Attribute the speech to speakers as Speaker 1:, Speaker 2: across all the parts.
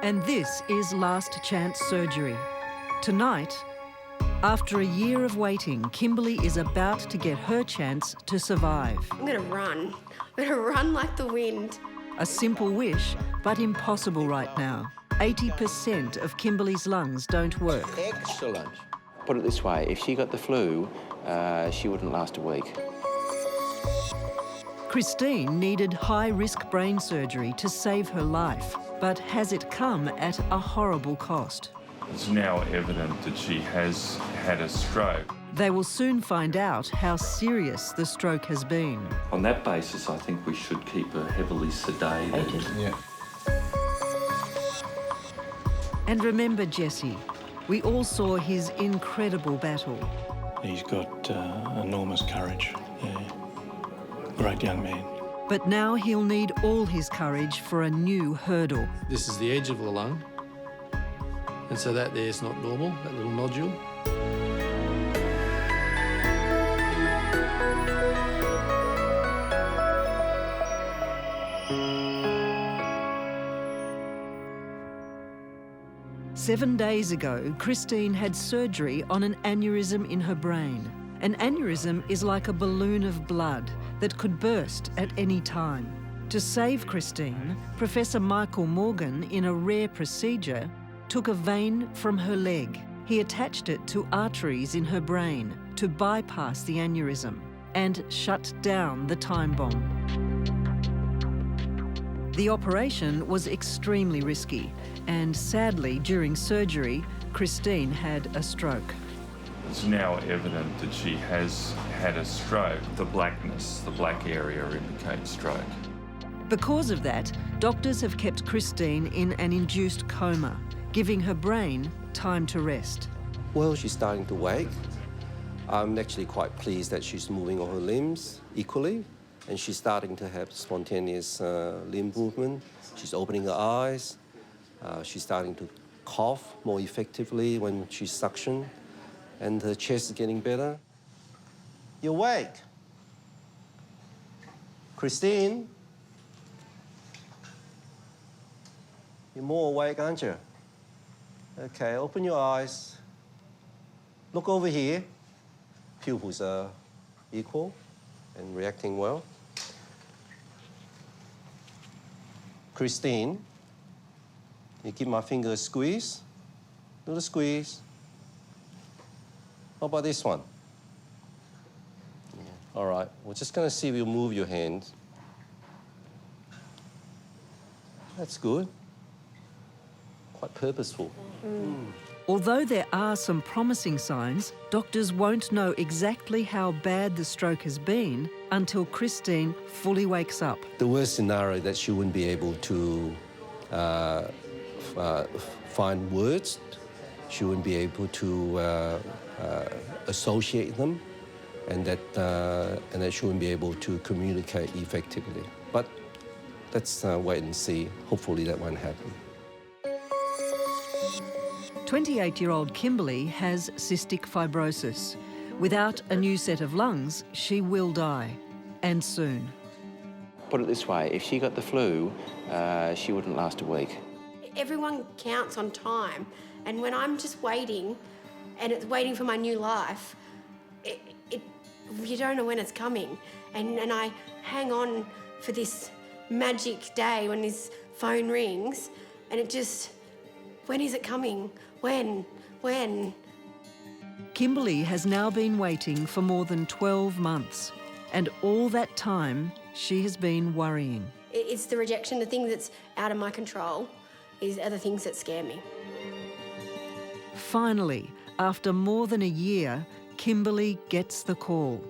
Speaker 1: And this is Last Chance Surgery. Tonight, after a year of waiting, Kimberly is about to get her chance to survive.
Speaker 2: I'm gonna run. I'm gonna run like the wind.
Speaker 1: A simple wish, but impossible right now. 80% of Kimberly's lungs don't work.
Speaker 3: Excellent. Put it this way, if she got the flu, she wouldn't last a week.
Speaker 1: Christine needed high-risk brain surgery to save her life, but has it come at a horrible cost?
Speaker 4: It's now evident that she has had a stroke.
Speaker 1: They will soon find out how serious the stroke has been.
Speaker 5: On that basis, I think we should keep her heavily sedated.
Speaker 3: Yeah.
Speaker 1: And remember Jesse, we all saw his incredible battle.
Speaker 6: He's got enormous courage, yeah. Great young man.
Speaker 1: But now he'll need all his courage for a new hurdle.
Speaker 7: This is the edge of the lung, and so that there's not normal, that little nodule.
Speaker 1: Seven days ago, Christine had surgery on an aneurysm in her brain. An aneurysm is like a balloon of blood that could burst at any time. To save Christine, Professor Michael Morgan, in a rare procedure, took a vein from her leg. He attached it to arteries in her brain to bypass the aneurysm and shut down the time bomb. The operation was extremely risky, and sadly, during surgery, Christine had a stroke.
Speaker 4: It's now evident that she has had a stroke.
Speaker 5: The blackness, the black area indicates stroke.
Speaker 1: Because of that, doctors have kept Christine in an induced coma, giving her brain time to rest.
Speaker 8: Well, she's starting to wake. I'm actually quite pleased that she's moving all her limbs equally, and she's starting to have spontaneous limb movement. She's opening her eyes. She's starting to cough more effectively when she's suctioned, and her chest is getting better. You're awake. Christine? You're more awake, aren't you? Okay, open your eyes. Look over here. Pupils are equal and reacting well. Christine, you give my finger a squeeze. Little squeeze. How about this one? Yeah. All right, we're just gonna see if you move your hand. That's good. Quite purposeful.
Speaker 1: Although there are some promising signs, doctors won't know exactly how bad the stroke has been until Christine fully wakes up.
Speaker 8: The worst scenario that she wouldn't be able to find words. She wouldn't be able to associate them, and that she wouldn't be able to communicate effectively. But let's wait and see. Hopefully that won't happen.
Speaker 1: 28-year-old Kimberly has cystic fibrosis. Without a new set of lungs, she will die, and soon.
Speaker 3: Put it this way, if she got the flu, she wouldn't last a week.
Speaker 2: Everyone counts on time, and when I'm just waiting, and it's waiting for my new life, you don't know when it's coming. And I hang on for this magic day when his phone rings, and it just, when is it coming? When?
Speaker 1: Kimberly has now been waiting for more than 12 months, and all that time she has been worrying.
Speaker 2: It's the rejection, the thing that's out of my control are the things that scare me.
Speaker 1: Finally, after more than a year, Kimberly gets the call.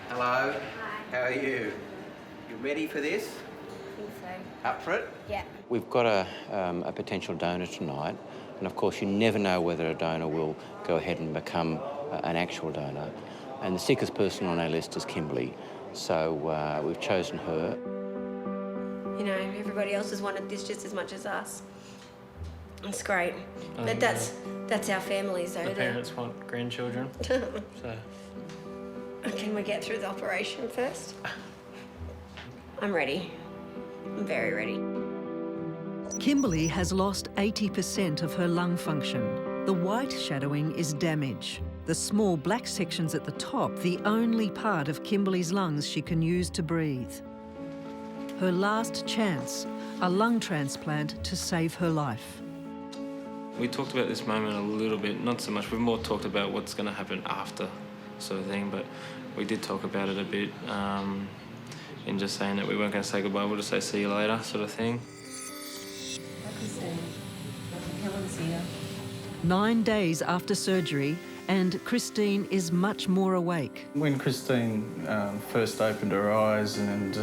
Speaker 3: Hello. Hi. How are you? You ready for this?
Speaker 2: I think so.
Speaker 3: Up for it?
Speaker 2: Yeah.
Speaker 3: We've got a potential donor tonight, and of course you never know whether a donor will go ahead and become an actual donor. And the sickest person on our list is Kimberly, so we've chosen her.
Speaker 2: You know, everybody else has wanted this just as much as us. It's great. But that's our families, though.
Speaker 9: The parents want grandchildren.
Speaker 2: So.
Speaker 9: So.
Speaker 2: Can we get through the operation first? I'm ready. I'm very ready.
Speaker 1: Kimberly has lost 80% of her lung function. The white shadowing is damage. The small black sections at the top, the only part of Kimberly's lungs she can use to breathe. Her last chance, a lung transplant to save her life.
Speaker 9: We talked about this moment a little bit, not so much. We've more talked about what's going to happen after, sort of thing, but we did talk about it a bit in just saying that we weren't going to say goodbye, we'll just say see you later, sort of thing.
Speaker 1: 9 days after surgery, and Christine is much more awake.
Speaker 6: When Christine first opened her eyes and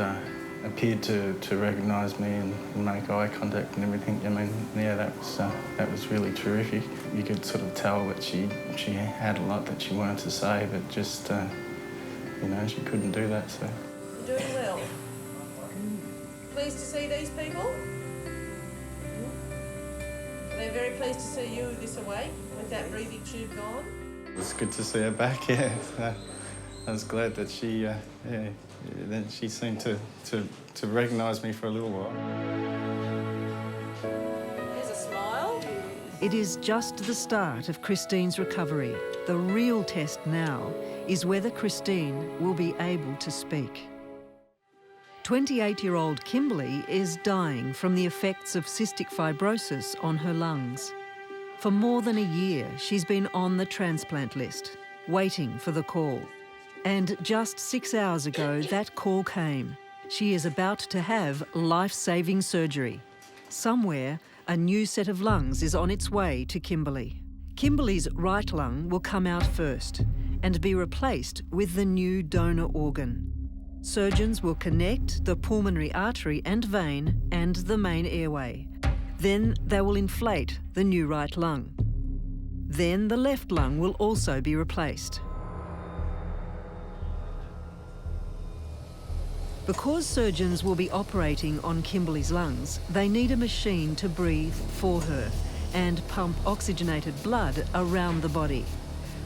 Speaker 6: appeared to recognise me and make eye contact and everything, I mean, yeah, that was really terrific. You could sort of tell that she had a lot that she wanted to say, but just, you know, she couldn't do that, so.
Speaker 10: You're doing well. Pleased to see these people? They're very pleased to see you this awake with that breathing tube gone.
Speaker 6: It's good to see her back, yeah. I was glad that she, that she seemed to recognise me for a little while.
Speaker 10: There's a smile.
Speaker 1: It is just the start of Christine's recovery. The real test now is whether Christine will be able to speak. 28-year-old Kimberly is dying from the effects of cystic fibrosis on her lungs. For more than a year, she's been on the transplant list, waiting for the call. And just 6 hours ago, that call came. She is about to have life-saving surgery. Somewhere, a new set of lungs is on its way to Kimberly. Kimberly's right lung will come out first and be replaced with the new donor organ. Surgeons will connect the pulmonary artery and vein and the main airway. Then they will inflate the new right lung. Then the left lung will also be replaced. Because surgeons will be operating on Kimberly's lungs, they need a machine to breathe for her and pump oxygenated blood around the body.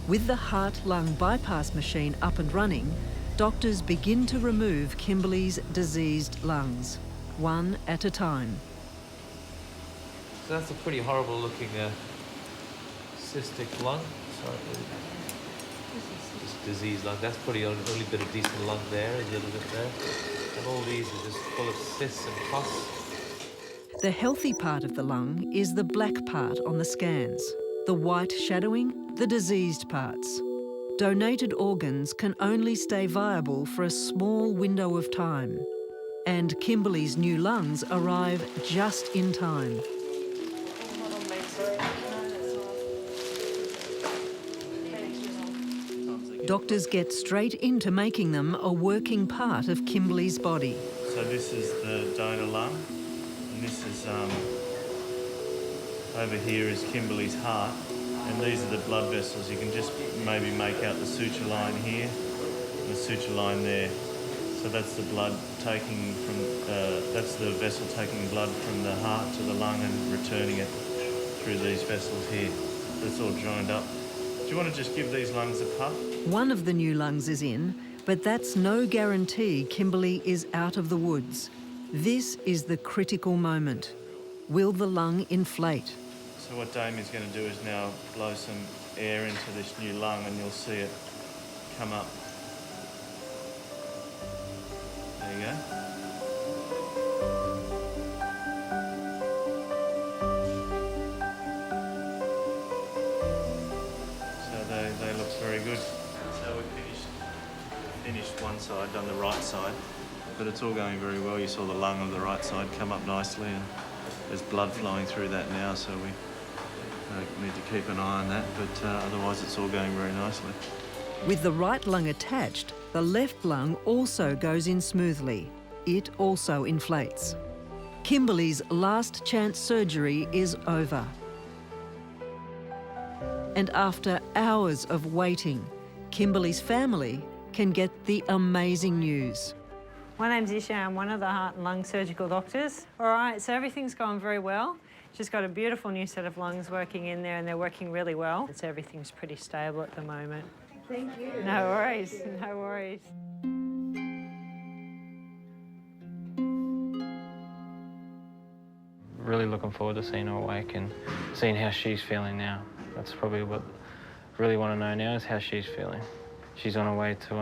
Speaker 1: With the heart-lung bypass machine up and running, doctors begin to remove Kimberly's diseased lungs, one at a time.
Speaker 11: So that's a pretty horrible looking cystic lung. Sorry, this diseased lung. That's probably the only bit of decent lung there, a little bit there. And all these are just full of cysts and pus.
Speaker 1: The healthy part of the lung is the black part on the scans. The white shadowing, the diseased parts. Donated organs can only stay viable for a small window of time. And Kimberly's new lungs arrive just in time. Doctors get straight into making them a working part of Kimberly's body.
Speaker 12: So this is the donor lung, and this is, over here is Kimberly's heart. And these are the blood vessels. You can just maybe make out the suture line here and the suture line there. So that's the blood taking from, that's the vessel taking blood from the heart to the lung and returning it through these vessels here. That's all joined up. Do you want to just give these lungs a puff?
Speaker 1: One of the new lungs is in, but that's no guarantee Kimberly is out of the woods. This is the critical moment. Will the lung inflate?
Speaker 12: So what Damien's going to do is now blow some air into this new lung and you'll see it come up. There you go. So they look very good. So we finished one side, done the right side, but it's all going very well. You saw the lung on the right side come up nicely and there's blood flowing through that now, so we need to keep an eye on that, but otherwise it's all going very nicely.
Speaker 1: With the right lung attached, the left lung also goes in smoothly. It also inflates. Kimberly's last chance surgery is over. And after hours of waiting, Kimberly's family can get the amazing news.
Speaker 13: My name's Isha, I'm one of the heart and lung surgical doctors. All right, so everything's going very well. She's got a beautiful new set of lungs working in there and they're working really well. So everything's pretty stable at the moment.
Speaker 10: Thank you.
Speaker 13: No worries, no worries.
Speaker 9: really looking forward to seeing her awake and seeing how she's feeling now. That's probably what I really want to know now, is how she's feeling. She's on her way to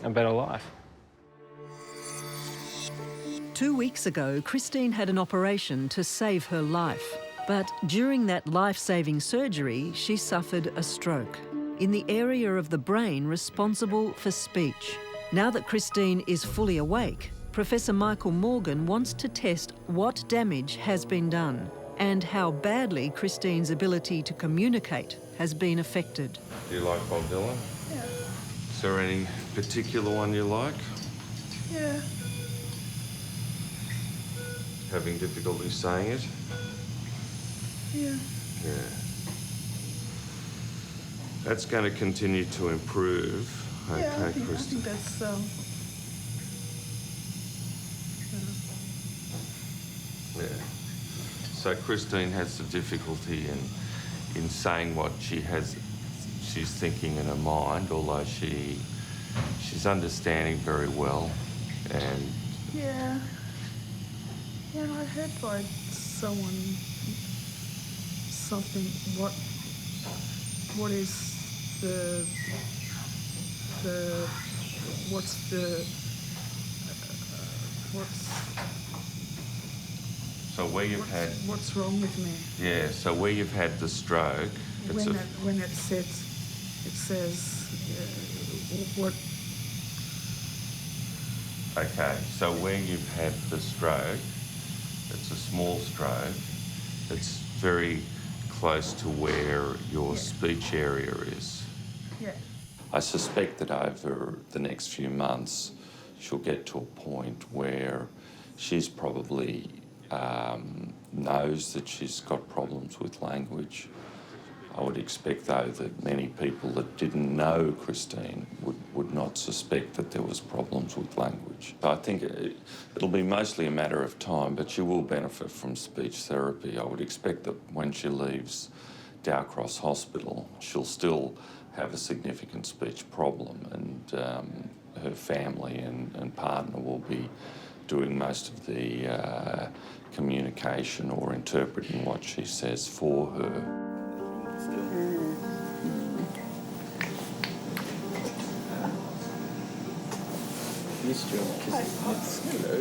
Speaker 9: a better life.
Speaker 1: 2 weeks ago, Christine had an operation to save her life. But during that life-saving surgery, she suffered a stroke in the area of the brain responsible for speech. Now that Christine is fully awake, Professor Michael Morgan wants to test what damage has been done and how badly Christine's ability to communicate has been affected.
Speaker 14: Do you like Bob Dylan?
Speaker 10: Yeah.
Speaker 14: Is there any particular one you like?
Speaker 10: Yeah.
Speaker 14: Having difficulty saying it?
Speaker 10: Yeah.
Speaker 14: Yeah. That's going to continue to improve. Okay,
Speaker 10: Yeah, I
Speaker 14: Christine.
Speaker 10: think that's
Speaker 14: Yeah. So Christine has the difficulty in saying what she's thinking in her mind, although she's understanding very well. And
Speaker 10: yeah. Yeah, I heard by someone something. What is the what's the what's
Speaker 14: so where you've had
Speaker 10: what's wrong with me?
Speaker 14: yeah. So where you've had the stroke, it's
Speaker 10: When it says what.
Speaker 14: Okay, so where you've had the stroke, it's a small stroke. It's very close to where your speech area is.
Speaker 10: Yeah.
Speaker 5: I suspect that over the next few months, she'll get to a point where she's probably knows that she's got problems with language. I would expect, though, that many people that didn't know Christine would not suspect that there was problems with language. I think it'll be mostly a matter of time, but she will benefit from speech therapy. I would expect that when she leaves Dowcross Hospital, she'll still have a significant speech problem, and her family and partner will be doing most of the communication or interpreting what she says for her.
Speaker 6: Missed your kisses. Hello.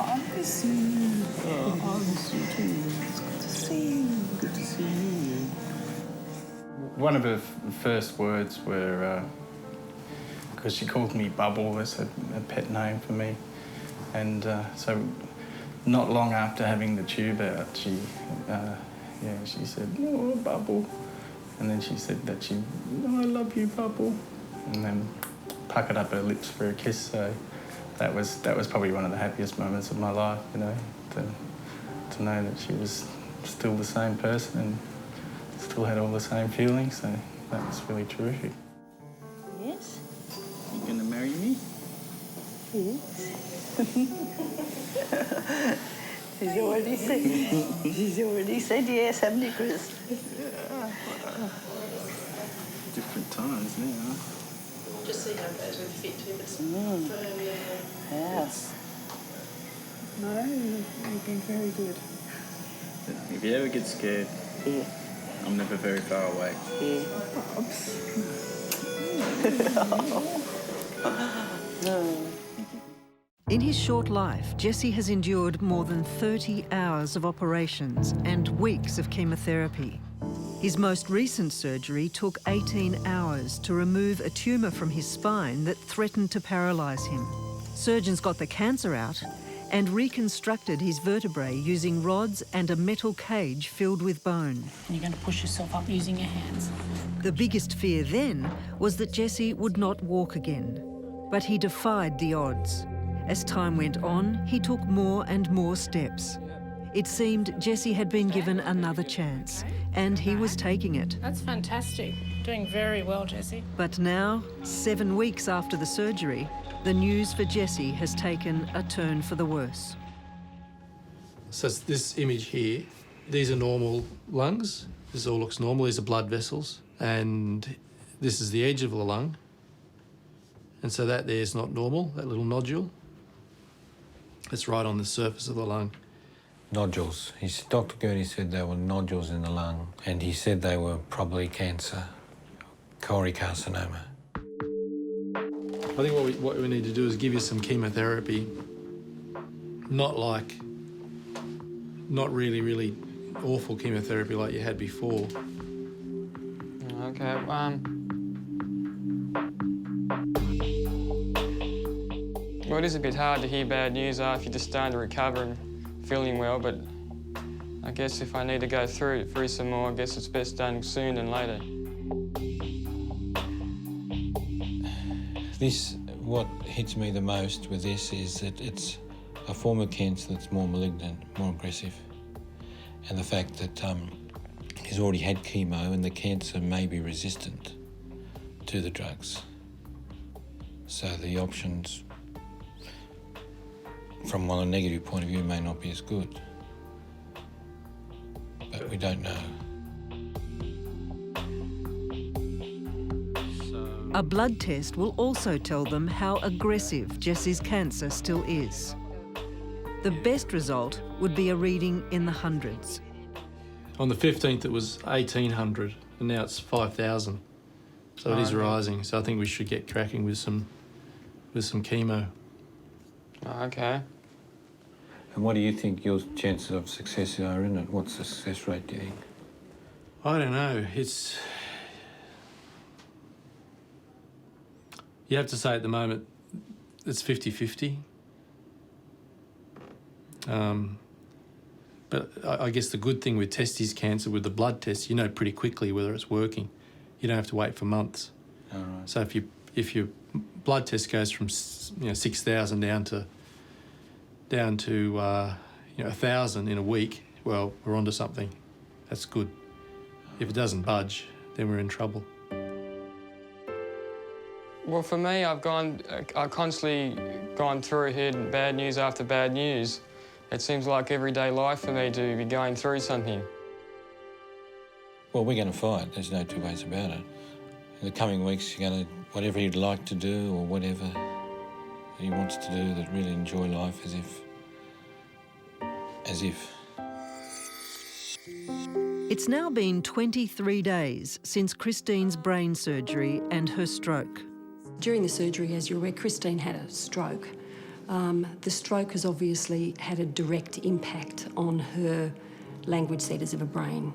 Speaker 10: I miss you.
Speaker 6: Oh, I miss you too.
Speaker 10: It's good to see you.
Speaker 6: Good to see you. One of her first words were, because she called me Bubble, that's a pet name for me. And so not long after having the tube out, she said, "Oh, Bubble." And then she said that "I love you, Bubble." And then puckered up her lips for a kiss. So that was probably one of the happiest moments of my life, you know, to know that she was still the same person and still had all the same feelings. So that was really terrific.
Speaker 10: Yes.
Speaker 6: You gonna marry me?
Speaker 10: Yes. She's already said yes, haven't you, Chris?
Speaker 6: Yeah. Different times now.
Speaker 10: Just see how those would fit to us. Yes.
Speaker 6: No, you've been very good. If you ever get scared,
Speaker 10: yeah.
Speaker 6: I'm never very far away.
Speaker 10: Yeah.
Speaker 1: In his short life, Jesse has endured more than 30 hours of operations and weeks of chemotherapy. His most recent surgery took 18 hours to remove a tumour from his spine that threatened to paralyse him. Surgeons got the cancer out and reconstructed his vertebrae using rods and a metal cage filled with bone.
Speaker 15: And you're going to push yourself up using your hands.
Speaker 1: The biggest fear then was that Jesse would not walk again, but he defied the odds. As time went on, he took more and more steps. It seemed Jesse had been given another chance, and he was taking it.
Speaker 15: That's fantastic. Doing very well, Jesse.
Speaker 1: But now, 7 weeks after the surgery, the news for Jesse has taken a turn for the worse.
Speaker 7: So it's this image here, these are normal lungs. This all looks normal. These are blood vessels. And this is the edge of the lung. And so that there's not normal, that little nodule. It's right on the surface of the lung.
Speaker 16: Nodules. Dr. Gurney said there were nodules in the lung, and he said they were probably cancer, choriocarcinoma.
Speaker 7: I think what we need to do is give you some chemotherapy, not really, really awful chemotherapy like you had before.
Speaker 17: Okay, well, it is a bit hard to hear bad news after you're just starting to recover and feeling well, but I guess if I need to go through some more, I guess it's best done soon than later.
Speaker 16: What hits me the most with this is that it's a form of cancer that's more malignant, more aggressive, and the fact that he's already had chemo and the cancer may be resistant to the drugs. So the options, from a negative point of view, may not be as good, but we don't know.
Speaker 1: A blood test will also tell them how aggressive Jessie's cancer still is. The best result would be a reading in the hundreds.
Speaker 7: On the 15th it was 1,800 and now it's 5,000. So it is rising. So I think we should get cracking with some chemo.
Speaker 17: Okay.
Speaker 16: And what do you think your chances of success are in it? What's the success rate, do you think?
Speaker 7: I don't know. You have to say at the moment it's 50-50. But I guess the good thing with testes cancer, with the blood test, you know pretty quickly whether it's working. You don't have to wait for months.
Speaker 16: All right.
Speaker 7: So if your blood test goes from 6,000 down to 1,000 in a week, well, we're onto something. That's good. If it doesn't budge, then we're in trouble.
Speaker 17: Well, for me, I've constantly gone through, heard bad news after bad news. It seems like everyday life for me to be going through something.
Speaker 16: Well, we're going to fight. There's no two ways about it. In the coming weeks, you're going to, whatever you'd like to do or whatever you want to do that really enjoy life as if.
Speaker 1: It's now been 23 days since Christine's brain surgery and her stroke.
Speaker 18: During the surgery, as you're aware, Christine had a stroke. The stroke has obviously had a direct impact on her language centres of her brain.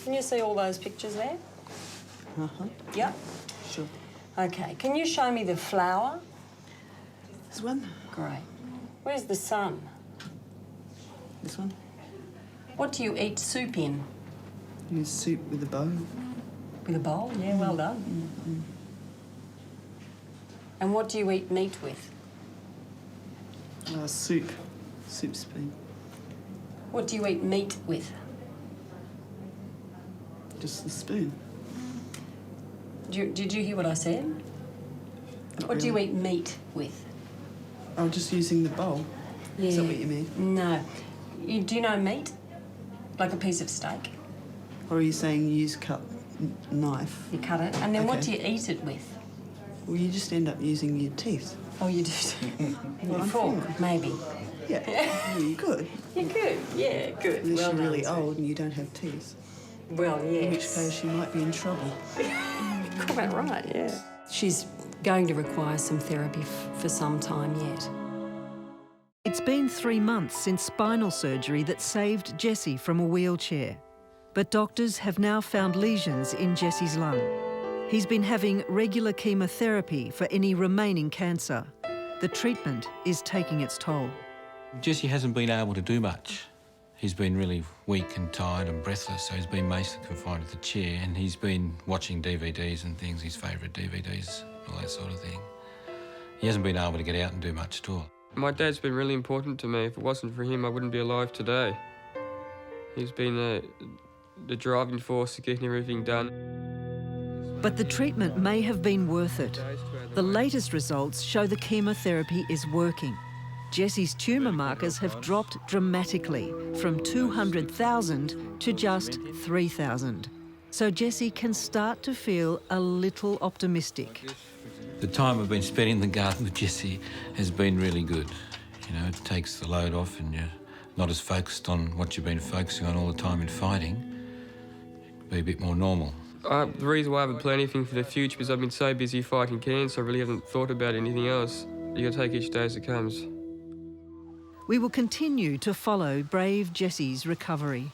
Speaker 10: Can you see all those pictures there?
Speaker 18: Uh-huh.
Speaker 10: Yep.
Speaker 18: Sure.
Speaker 10: Okay, can you show me the flower?
Speaker 18: This one?
Speaker 10: Great. Where's the sun?
Speaker 18: This one?
Speaker 10: What do you eat soup in?
Speaker 18: Use soup with a bowl.
Speaker 10: With a bowl? Yeah, well done.
Speaker 18: Mm-hmm.
Speaker 10: And what do you eat meat with?
Speaker 18: Soup. Soup spoon.
Speaker 10: What do you eat meat with?
Speaker 18: Just the spoon.
Speaker 10: Did you hear what I said? What do you eat meat with?
Speaker 18: Oh, just using the bowl?
Speaker 10: Yeah.
Speaker 18: Is that what you mean?
Speaker 10: No. Do you know meat? Like a piece of steak?
Speaker 18: Or are you saying you use knife?
Speaker 10: You cut it, and then what do you eat it with?
Speaker 18: Well, you just end up using your teeth.
Speaker 10: Oh, you do? With a fork, maybe?
Speaker 18: Yeah. Well, you could.
Speaker 10: You could, yeah, good.
Speaker 18: Unless
Speaker 10: well
Speaker 18: you're really
Speaker 10: done,
Speaker 18: old and you don't have teeth.
Speaker 10: Well, yes.
Speaker 18: In which case you might be in trouble.
Speaker 10: Quite right, yeah.
Speaker 18: She's going to require some therapy for some time yet.
Speaker 1: It's been 3 months since spinal surgery that saved Jessie from a wheelchair. But doctors have now found lesions in Jessie's lung. He's been having regular chemotherapy for any remaining cancer. The treatment is taking its toll.
Speaker 16: Jessie hasn't been able to do much. He's been really weak and tired and breathless, so he's been mostly confined to the chair, and he's been watching DVDs and things, his favourite DVDs, all that sort of thing. He hasn't been able to get out and do much at all.
Speaker 17: My dad's been really important to me. If it wasn't for him, I wouldn't be alive today. He's been the driving force to getting everything done.
Speaker 1: But the treatment may have been worth it. The latest results show the chemotherapy is working. Jessie's tumour markers have dropped dramatically, from 200,000 to just 3,000. So Jessie can start to feel a little optimistic.
Speaker 16: The time I've been spending in the garden with Jessie has been really good. You know, it takes the load off and you're not as focused on what you've been focusing on all the time in fighting. Be a bit more normal.
Speaker 17: The reason why I haven't planned anything for the future is because I've been so busy fighting cancer, I really haven't thought about anything else. You got to take each day as it comes.
Speaker 1: We will continue to follow brave Jessie's recovery.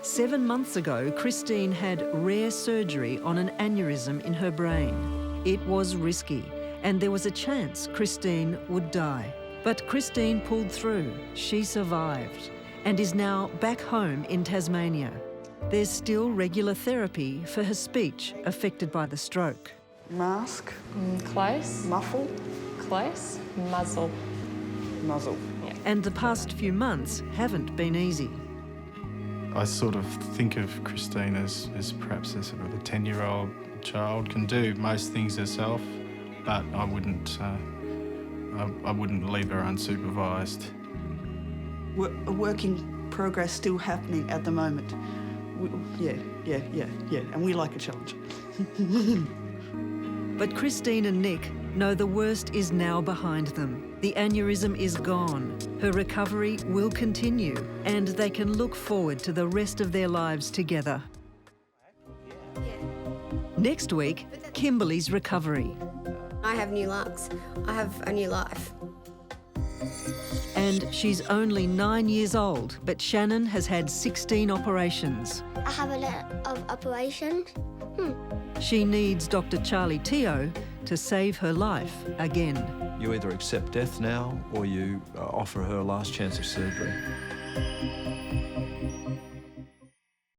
Speaker 1: 7 months ago, Christine had rare surgery on an aneurysm in her brain. It was risky, and there was a chance Christine would die. But Christine pulled through. She survived and is now back home in Tasmania. There's still regular therapy for her speech affected by the stroke.
Speaker 19: Mask.
Speaker 20: Close.
Speaker 19: Muffle.
Speaker 20: Close. Muzzle.
Speaker 19: Muzzle.
Speaker 20: Yeah.
Speaker 1: And the past few months haven't been easy.
Speaker 6: I sort of think of Christine as perhaps a sort of a 10-year-old child, can do most things herself, but I wouldn't leave her unsupervised.
Speaker 19: A work in progress still happening at the moment. Yeah, and we like a challenge.
Speaker 1: But Christine and Nick know the worst is now behind them. The aneurysm is gone. Her recovery will continue, and they can look forward to the rest of their lives together. Next week, Kimberly's recovery.
Speaker 2: I have new lungs. I have a new life.
Speaker 1: And she's only 9 years old, but Shannon has had 16 operations.
Speaker 21: I have a lot of operations.
Speaker 1: She needs Dr. Charlie Teo to save her life again.
Speaker 22: You either accept death now or you offer her a last chance of surgery.